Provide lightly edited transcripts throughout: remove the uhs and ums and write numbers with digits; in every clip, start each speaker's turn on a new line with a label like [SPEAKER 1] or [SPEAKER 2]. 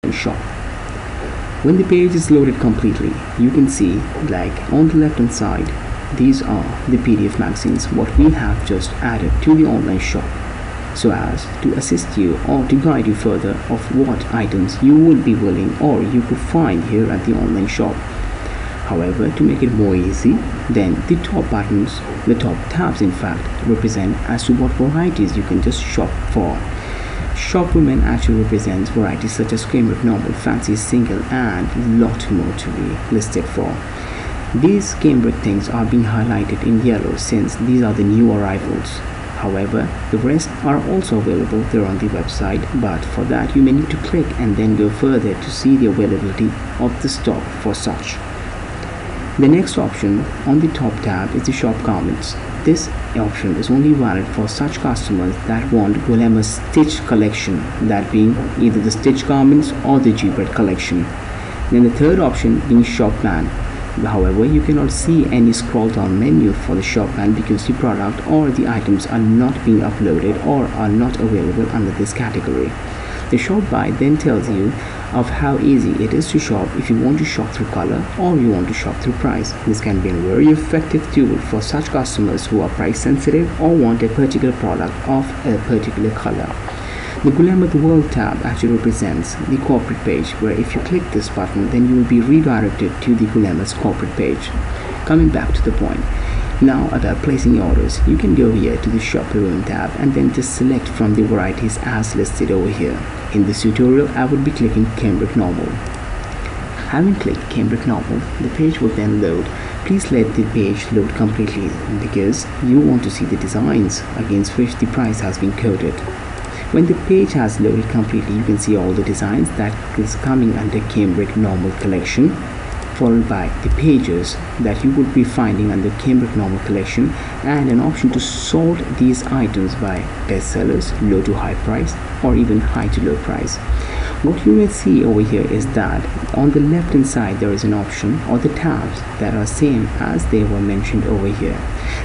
[SPEAKER 1] online shop. When the page is loaded completely, you can see, like on the left hand side, these are the PDF magazines what we have just added to the online shop, so as to assist you or to guide you further of what items you would be willing or you could find here at the online shop. However, to make it more easy, then the top buttons, the top tabs in fact, represent as to what varieties you can just shop for. Shop women actually represents varieties such as cambric, normal, fancy, single, and lot more to be listed for. These cambric things are being highlighted in yellow since these are the new arrivals. However, the rest are also available there on the website, but for that you may need to click and then go further to see the availability of the stock for such. The next option on the top tab is the shop garments. This option is only valid for such customers that want Gulema's stitch collection, that being either the stitch garments or the G-Bread collection. Then the third option being shop plan. However, you cannot see any scroll down menu for the shop plan because the product or the items are not being uploaded or are not available under this category. The shop by then tells you of how easy it is to shop if you want to shop through color or you want to shop through price. This can be a very effective tool for such customers who are price sensitive or want a particular product of a particular color. The Gulema The World tab actually represents the corporate page, where if you click this button then you will be redirected to the Gulema's corporate page. Coming back to the point, now about placing orders, you can go here to the Shop Heroine tab and then just select from the varieties as listed over here. In this tutorial, I will be clicking Cambric Normal. Having clicked Cambric Normal, the page will then load. Please let the page load completely because you want to see the designs against which the price has been coded. When the page has loaded completely, you can see all the designs that is coming under Cambric Normal collection, followed by the pages that you would be finding under Cambric Normal collection, and an option to sort these items by best sellers, low to high price, or even high to low price. What you will see over here is that on the left hand side there is an option or the tabs that are same as they were mentioned over here.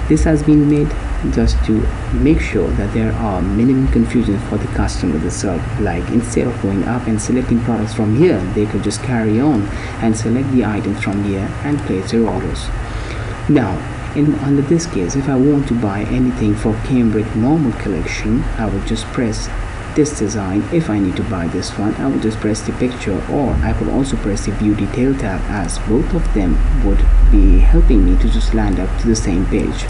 [SPEAKER 1] This has been made just to make sure that there are minimum confusion for the customer themselves. Like instead of going up and selecting products from here, they could just carry on and select the items from here and place their orders. Now, under this case, if I want to buy anything for Cambric Normal collection, I will just press this design. If I need to buy this one, I will just press the picture, or I could also press the view detail tab, as both of them would be helping me to just land up to the same page.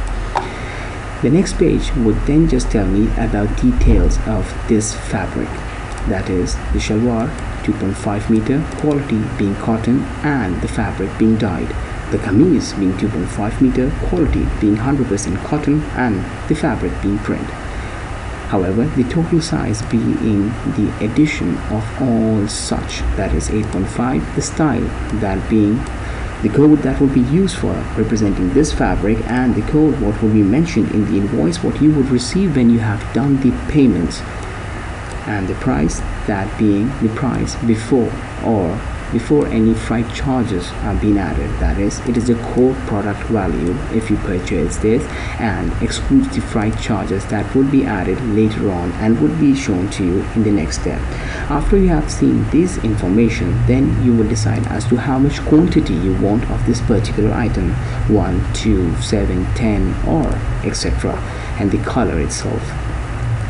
[SPEAKER 1] The next page would then just tell me about details of this fabric, that is the shalwar 2.5 meter, quality being cotton and the fabric being dyed, the kameez being 2.5 meter, quality being 100% cotton and the fabric being print. However, the total size being the addition of all such, that is 8.5, the style that being the code that will be used for representing this fabric, and the code what will be mentioned in the invoice what you would receive when you have done the payments, and the price, that being the price before any freight charges are being added. That is, it is the core product value if you purchase this, and excludes the freight charges that would be added later on and would be shown to you in the next step. After you have seen this information, then you will decide as to how much quantity you want of this particular item, 1, 2, 7, 10 or etc., and the color itself.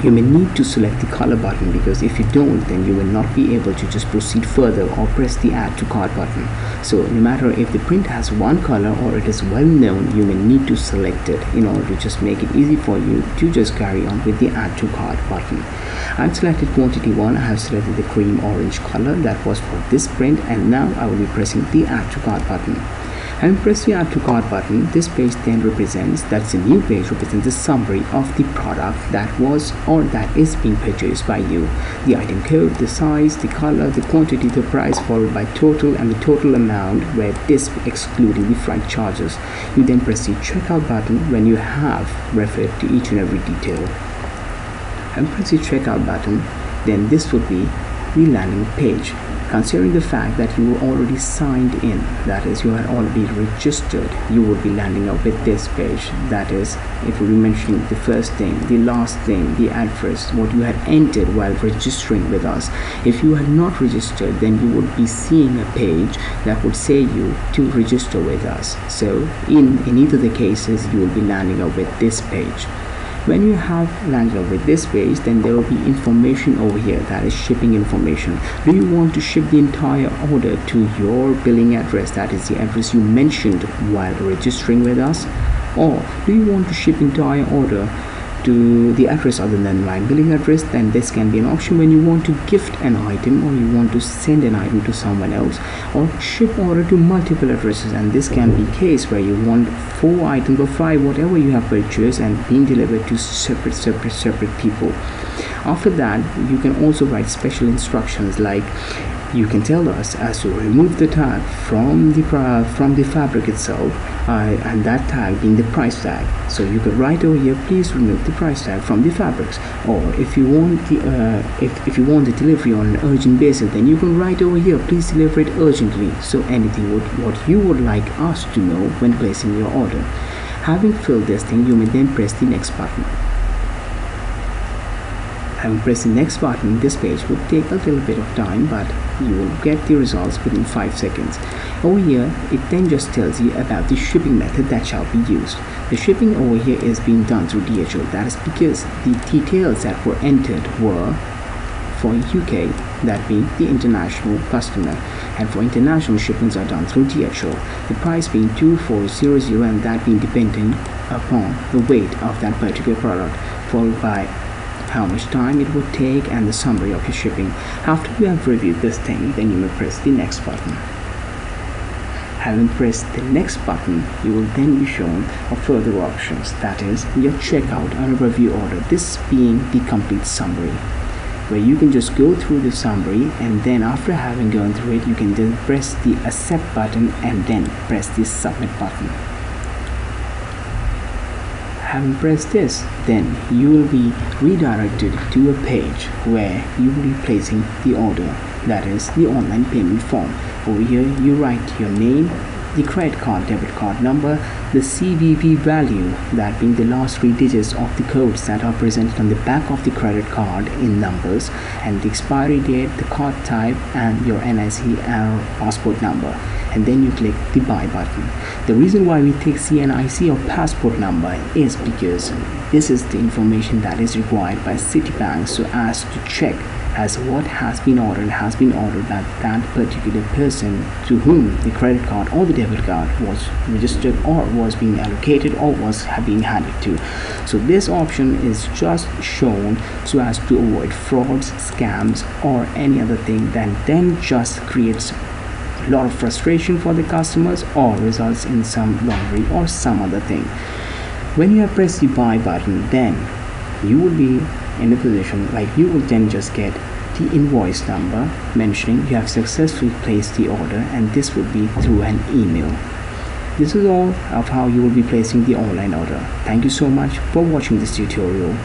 [SPEAKER 1] You may need to select the color button, because if you don't, then you will not be able to just proceed further or press the add to cart button. So no matter if the print has one color or it is well known, you may need to select it in order to just make it easy for you to just carry on with the add to cart button. I've selected quantity 1. I have selected the cream orange color that was for this print, and now I will be pressing the add to cart button. Having pressed the add to cart button, this page then represents, that's a new page, represents the summary of the product that was or that is being purchased by you. The item code, the size, the color, the quantity, the price, followed by total and the total amount, where this excluding the freight charges. You then press the checkout button when you have referred to each and every detail. And press the checkout button, then this would be the landing page. Considering the fact that you were already signed in, that is, you had already registered, you would be landing up with this page. That is, it will be mentioning the first thing, the last thing, the address, what you had entered while registering with us. If you had not registered, then you would be seeing a page that would say you to register with us. So in either the cases, you will be landing up with this page. When you have landed up with this page, then there will be information over here, that is shipping information. Do you want to ship the entire order to your billing address, that is the address you mentioned while registering with us? Or do you want to ship entire order to the address other than my billing address? Then this can be an option when you want to gift an item, or you want to send an item to someone else, or ship order to multiple addresses. And this can be case where you want 4 items or 5, whatever you have purchased, and being delivered to separate people. After that, you can also write special instructions, like you can tell us as to remove the tag from the fabric itself, and that tag being the price tag. So you could write over here, please remove the price tag from the fabrics. Or if you want if you want the delivery on an urgent basis, then you can write over here, please deliver it urgently. So anything what you would like us to know when placing your order. Having filled this thing, you may then press the next button. Having pressed the next button, this page would take a little bit of time, but you will get the results within 5 seconds. Over here, it then just tells you about the shipping method that shall be used. The shipping over here is being done through DHL. That is because the details that were entered were for UK, that being the international customer, and for international shipments are done through DHL. The price being 2400, and that being dependent upon the weight of that particular product, followed by how much time it would take and the summary of your shipping. After you have reviewed this thing, then you may press the next button. Having pressed the next button, you will then be shown further options, that is your checkout and review order, this being the complete summary, where you can just go through the summary, and then after having gone through it, you can then press the accept button and then press the submit button. Having pressed this, then you will be redirected to a page where you will be placing the order, that is the online payment form. Over here you write your name, the credit card, debit card number, the CVV value, that being the last 3 digits of the codes that are presented on the back of the credit card in numbers, and the expiry date, the card type, and your NIC or passport number. And then you click the buy button. The reason why we take CNIC or passport number is because this is the information that is required by Citibank, so as to check as what has been ordered by that particular person to whom the credit card or the debit card was registered, or was being allocated, or was being handed to. So this option is just shown so as to avoid frauds, scams, or any other thing that then just creates a lot of frustration for the customers, or results in some laundry or some other thing. When you have pressed the buy button, then you will be in a position like you will then just get the invoice number mentioning you have successfully placed the order, and this will be through an email. This is all of how you will be placing the online order. Thank you so much for watching this tutorial.